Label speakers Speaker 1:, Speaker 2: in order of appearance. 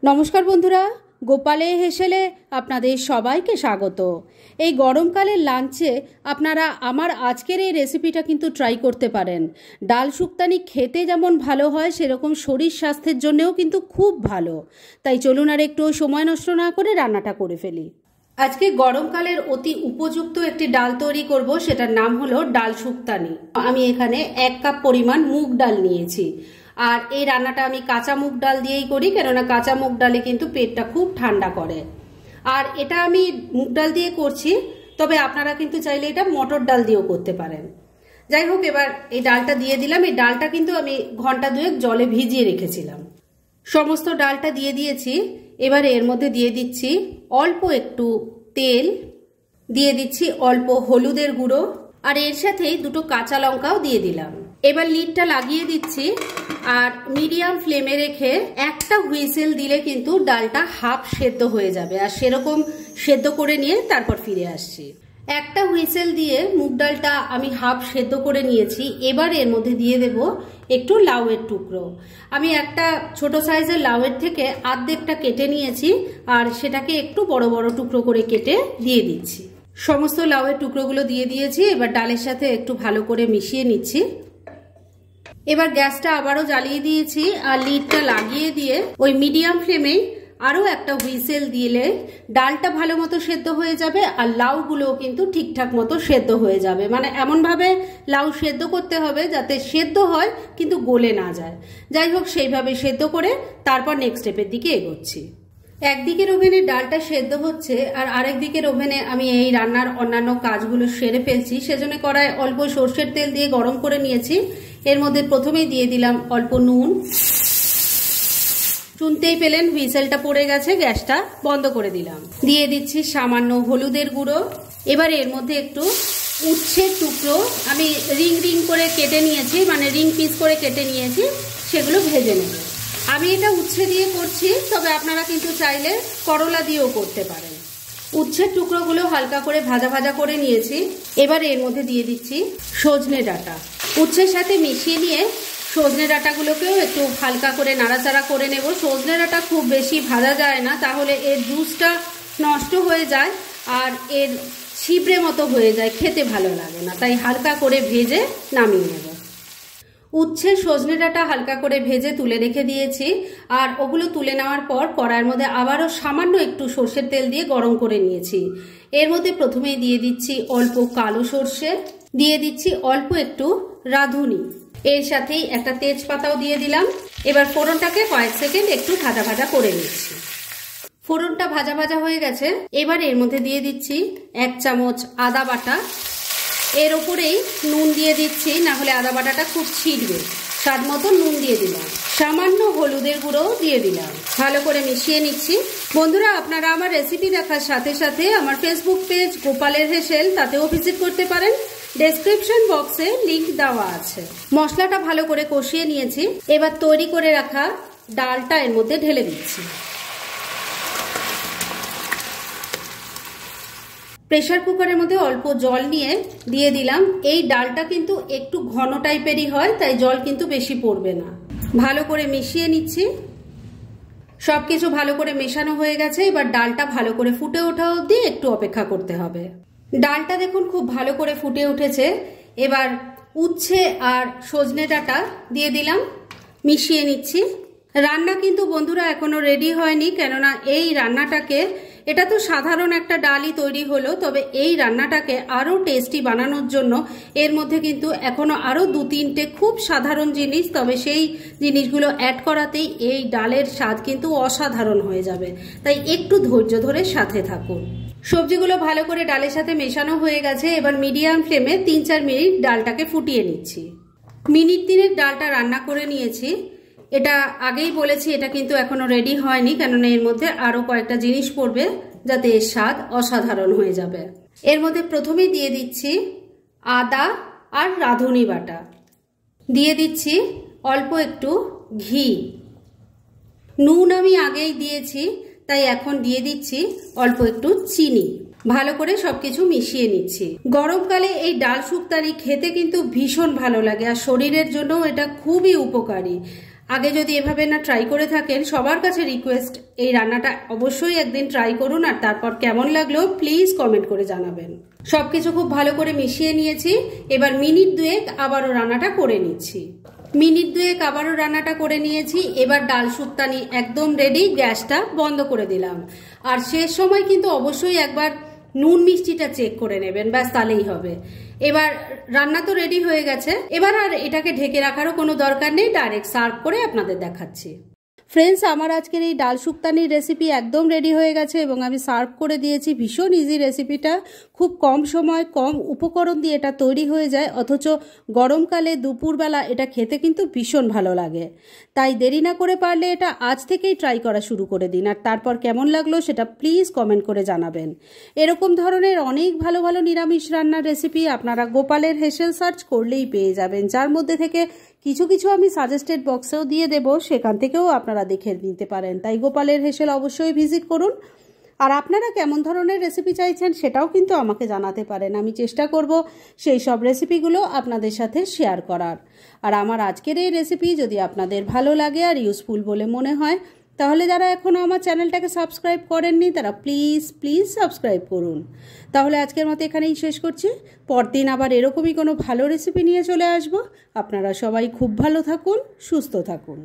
Speaker 1: নমস্কার বন্ধুরা, গোপালে হেসেলে আপনাদের সবাইকে স্বাগত। এই গরমকালের লাঞ্চে আপনারা আমার আজকের এই রেসিপিটা কিন্তু ট্রাই করতে পারেন। ডাল শুক্তানি খেতে যেমন ভালো হয়, সেরকম শরীর স্বাস্থ্যের জন্যও কিন্তু খুব ভালো। তাই চলুন আর একটু সময় নষ্ট না করে রান্নাটা করে ফেলি। আজকে গরমকালের অতি উপযুক্ত একটি ডাল তৈরি করব, সেটার নাম হলো ডাল শুক্তানি। আমি এখানে 1 কাপ পরিমাণ মুগ ডাল নিয়েছি। আর এই রান্নাটা আমি কাঁচা মুগ ডাল দিয়েই করি, কেননা কাঁচা মুগ ডালে কিন্তু পেটটা খুব ঠান্ডা করে। আর এটা আমি মুগ ডাল দিয়ে করছি, তবে আপনারা কিন্তু চাইলে এটা মটর ডাল দিয়েও করতে পারেন। যাই হোক, এবার এই ডালটা দিয়ে দিলাম। এই ডালটা কিন্তু আমি ঘন্টা 2 জলে ভিজিয়ে রেখেছিলাম। সমস্ত ডালটা দিয়ে দিয়েছি। এবারে এর মধ্যে দিয়ে দিচ্ছি অল্প একটু তেল, দিয়ে দিচ্ছি অল্প হলুদের গুঁড়ো, আর এর সাথেই 2টো কাঁচা লঙ্কাও দিয়ে দিলাম। এবার লিডটা লাগিয়ে দিচ্ছি আর মিডিয়াম ফ্লেমে রেখে একটা হুইসেল দিলে কিন্তু ডালটা হাফ সেদ্ধ হয়ে যাবে। আর সেরকম সেদ্ধ করে নিয়ে তারপর ফিরে আসছি। একটা হুইসেল দিয়ে মুগ ডালটা আমি হাফ সেদ্ধ করে নিয়েছি। এবার এর মধ্যে দিয়ে দেব একটু লাউয়ের টুকরো। আমি একটা ছোট সাইজের লাউয়ের থেকে অর্ধেকটা কেটে নিয়েছি আর সেটাকে একটু বড় বড় টুকরো করে কেটে দিয়ে দিচ্ছি। সমস্ত লাউয়ের টুকরোগুলো দিয়ে দিয়েছি। এবার ডালের সাথে একটু ভালো করে মিশিয়ে নিচ্ছি। এবার গ্যাসটা আবারও জ্বালিয়ে দিয়েছি আর লিডটা লাগিয়ে দিয়ে ওই মিডিয়াম ফ্লেমে আরও একটা হুইসেল দিলে ডালটা ভালো মতো সেদ্ধ হয়ে যাবে আর লাউগুলোও কিন্তু ঠিকঠাক মতো সেদ্ধ হয়ে যাবে। মানে এমনভাবে লাউ সেদ্ধ করতে হবে যাতে সেদ্ধ হয় কিন্তু গলে না যায়। যাই হোক, সেইভাবে সেদ্ধ করে তারপর নেক্সট স্টেপের দিকে এগোচ্ছি। একদিকের ওভেনে ডালটা সেদ্ধ হচ্ছে আর আরেক দিকের ওভেনে আমি এই রান্নার অন্যান্য কাজগুলো সেরে ফেলছি। সেজন্য কড়ায় অল্প সর্ষের তেল দিয়ে গরম করে নিয়েছি। এর মধ্যে প্রথমেই দিয়ে দিলাম অল্প নুন। শুনতেই পেলেন হুইসেলটা পড়ে গেছে, গ্যাসটা বন্ধ করে দিলাম। দিয়ে দিচ্ছি সামান্য হলুদের গুঁড়ো। এবার এর মধ্যে একটু উচ্ছের টুকরো আমি রিং রিং করে কেটে নিয়েছি, মানে রিং পিস করে কেটে নিয়েছি, সেগুলো ভেজে নেব। আমি এটা উচ্ছে দিয়ে করছি, তবে আপনারা কিন্তু চাইলে করলা দিয়েও করতে পারেন। উচ্ছের টুকরোগুলো হালকা করে ভাজা ভাজা করে নিয়েছি। এবার এর মধ্যে দিয়ে দিচ্ছি সজনে ডাঁটা। উচ্ছের সাথে মিশিয়ে নিয়ে সজনে ডাঁটাগুলোকেও একটু হালকা করে নাড়াচাড়া করে নেব। সজনে ডাঁটা খুব বেশি ভাজা যায় না, তাহলে এর জুসটা নষ্ট হয়ে যায় আর এর ছিবড়ে মতো হয়ে যায়, খেতে ভালো লাগে না। তাই হালকা করে ভেজে নামিয়ে নেব। উচ্ছে সজনে ডাঁটা হালকা করে ভেজে তুলে রেখে দিয়েছি। আর ওগুলো তুলে নেওয়ার পর কড়াইয়ের মধ্যে আবারও সামান্য একটু সর্ষের তেল দিয়ে গরম করে নিয়েছি। এর মধ্যে প্রথমেই দিয়ে দিচ্ছি অল্প কালো সর্ষে, দিয়ে দিচ্ছি অল্প একটু রাঁধুনি, এর সাথেই একটা তেজপাতাও দিয়ে দিলাম। এবার ফোড়নটাকে কয়েক সেকেন্ড একটু ভাজা ভাজা করে নিচ্ছি। ফোড়নটা ভাজা ভাজা হয়ে গেছে। এবার এর মধ্যে দিয়ে দিচ্ছি 1 চামচ আদা বাটা। এর ওপরেই নুন দিয়ে দিচ্ছি, না হলে আদা বাটাটা খুব ছিটবে। স্বাদ মতো নুন দিয়ে দিলাম, সামান্য হলুদের গুঁড়ো দিয়ে দিলাম। ভালো করে মিশিয়ে নিচ্ছি। বন্ধুরা, আপনারা আমার রেসিপি দেখার সাথে সাথে আমার ফেসবুক পেজ গোপালের হেসেল, তাতেও ভিজিট করতে পারেন। ডেসক্রিপশন বক্সে লিংক দেওয়া আছে। মশলাটা ভালো করে কষিয়ে নিয়েছি। এবার তৈরি করে রাখা ডালটা এর মধ্যে ঢেলে দিচ্ছি। প্রেসার কুকারের মধ্যে অল্প জল নিয়ে দিয়ে দিলাম। এই ডালটা কিন্তু একটু ঘন টাইপেরই হয়, তাই জল কিন্তু বেশি পড়বে না। ভালো করে মিশিয়ে নিচ্ছি। সবকিছু ভালো করে মেশানো হয়ে গেছে। এবার ডালটা ভালো করে ফুটে ওঠা অবধি একটু অপেক্ষা করতে হবে। ডালটা দেখুন খুব ভালো করে ফুটে উঠেছে। এবার উচ্ছে আর সজনে ডাঁটা দিয়ে দিলাম, মিশিয়ে নিচ্ছি। রান্না কিন্তু বন্ধুরা এখনো রেডি হয়নি, কেননা এই রান্নাটাকে, এটা তো সাধারণ একটা ডালই তৈরি হলো, তবে এই রান্নাটাকে আরো টেস্টি বানানোর জন্য এর মধ্যে কিন্তু এখনো আরো 2-3টে খুব সাধারণ জিনিস, তবে সেই জিনিসগুলো অ্যাড করাতেই এই ডালের স্বাদ কিন্তু অসাধারণ হয়ে যাবে। তাই একটু ধৈর্য ধরে সাথে থাকুন। সবজিগুলো ভালো করে ডালের সাথে মেশানো হয়ে গেছে। এবার মিডিয়াম ফ্লেমে 3-4 মিনিট ডালটাকে ফুটিয়ে নিচ্ছি। মিনিট 3 ডালটা রান্না করে নিয়েছি। এটা আগেই বলেছি, এটা কিন্তু এখনো রেডি হয়নি, কেননা এর মধ্যে আরো কয়েকটা জিনিস পড়বে যাতে এর স্বাদ অসাধারণ হয়ে যাবে। এর মধ্যে প্রথমেই দিয়ে দিচ্ছি আদা আর রাঁধুনি বাটা, দিয়ে দিচ্ছি অল্প একটু ঘি। নুন আমি আগেই দিয়েছি, তাই এখন দিয়ে দিচ্ছি অল্প একটু চিনি। ভালো করে সবকিছু মিশিয়ে নিচ্ছি। গরমকালে এই ডাল শুক্তানি খেতে কিন্তু ভীষণ ভালো লাগে আর শরীরের জন্য এটা খুবই উপকারী। আগে যদি এভাবে না ট্রাই করে থাকেন, সবার কাছে রিকোয়েস্ট এই রান্নাটা অবশ্যই একদিন ট্রাই করুন, আর তারপর কেমন লাগলো প্লিজ কমেন্ট করে জানাবেন। সবকিছু খুব ভালো করে মিশিয়ে নিয়েছি। এবার মিনিট দুয়েক আবারও রান্নাটা করে নিচ্ছি। মিনিট দুয়েক আবারও রান্নাটা করে নিয়েছি। এবার ডাল শুক্তানি একদম রেডি, গ্যাসটা বন্ধ করে দিলাম। আর শেষ সময় কিন্তু অবশ্যই একবার নুন মিষ্টিটা চেক করে নেবেন, ব্যাস তাহলেই হবে। এবার রান্না তো রেডি হয়ে গেছে, এবার আর এটাকে ঢেকে রাখারও কোনো দরকার নেই, ডাইরেক্ট সার্ভ করে আপনাদের দেখাচ্ছি। ফ্রেন্ডস, আমার আজকের এই ডাল শুক্তানির রেসিপি একদম রেডি হয়ে গেছে এবং আমি সার্ভ করে দিয়েছি। ভীষণ ইজি রেসিপিটা, খুব কম সময় কম উপকরণ দিয়ে এটা তৈরি হয়ে যায়, অথচ গরমকালে দুপুরবেলা এটা খেতে কিন্তু ভীষণ ভালো লাগে। তাই দেরি না করে পারলে এটা আজ থেকেই ট্রাই করা শুরু করে দিন, আর তারপর কেমন লাগলো সেটা প্লিজ কমেন্ট করে জানাবেন। এরকম ধরনের অনেক ভালো ভালো নিরামিষ রান্নার রেসিপি আপনারা গোপালের হেসেল সার্চ করলেই পেয়ে যাবেন, যার মধ্যে থেকে কিছু কিছু আমি সাজেস্টেড বক্সেও দিয়ে দেব, সেখান থেকেও আপনারা দেখে নিতে পারেন। তাই গোপালের হেসেল অবশ্যই ভিজিট করুন। আর আপনারা কেমন ধরনের রেসিপি চাইছেন সেটাও কিন্তু আমাকে জানাতে পারেন, আমি চেষ্টা করব সেই সব রেসিপিগুলো আপনাদের সাথে শেয়ার করার। আর আমার আজকের এই রেসিপি যদি আপনাদের ভালো লাগে আর ইউজফুল বলে মনে হয়, তাহলে যারা এখনও আমার চ্যানেলটাকে সাবস্ক্রাইব করেননি তারা প্লিজ প্লিজ সাবস্ক্রাইব করুন। তাহলে আজকের মতো এখানেই শেষ করছি। পরদিন আবার এরকমই কোনো ভালো রেসিপি নিয়ে চলে আসব। আপনারা সবাই খুব ভালো থাকুন, সুস্থ থাকুন।